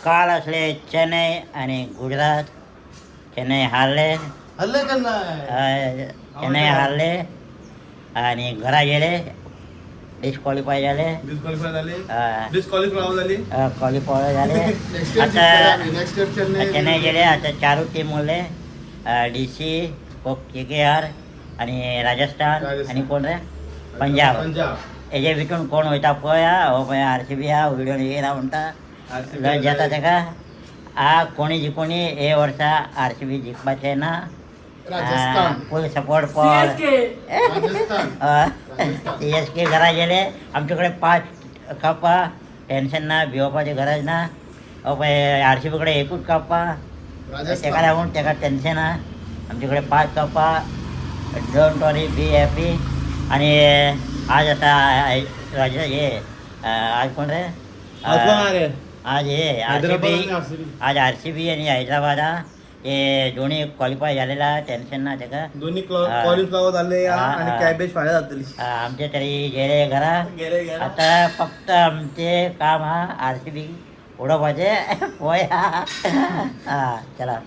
काल असले चेन्नई आणि गुजरात. चेन्नई हारले, हल्ले का नाही चेन्नई हारले आणि घरा गेले, डिस्क्वालिफाय झाले. डिस्क्वालिफाय झाले हा. डिस्क्वालिफाय झाली क्वालिफाय झाले. नेक्स्ट इयर आता नेक्स्ट इयर चेन्नई चेन्नई गेले. आता चारू टीम उरले, DC, KKR आणि राजस्थान आणि कोण रे, पंजाब. याच्या भितून कोण होता पया हो पया RCB हा व्हिडिओ गेला म्हणता लस जाता ते का कोणी जिकोणी हे वर्षा RCB जिंकपाचे ना. राजस्थान फुल सपोर्ट पर राजस्थान CSK घरा गेले. आमच्याकडे 5 कप्पा, टेन्शन ना, भिवपाची गरज ना. RCB कडे एकूच कप्पा, त्याका लागून त्याका टेन्शन आहे. आमच्याकडे 5 कप्पा, डोंट वरी, बी हॅपी. आणि आज आता हे आज कोण रे, आज हे आज RCB आणि हैदराबाद हे दोन्ही क्वालिफाय झालेला. टेन्शन ना त्याका. दोन्ही क्वालिफाय झाले आणि कॅबेज फायदा जातली. आमचे तरी गेले घरा. आता फक्त आमचे काम हा RCB उडवायचे पोया. चला.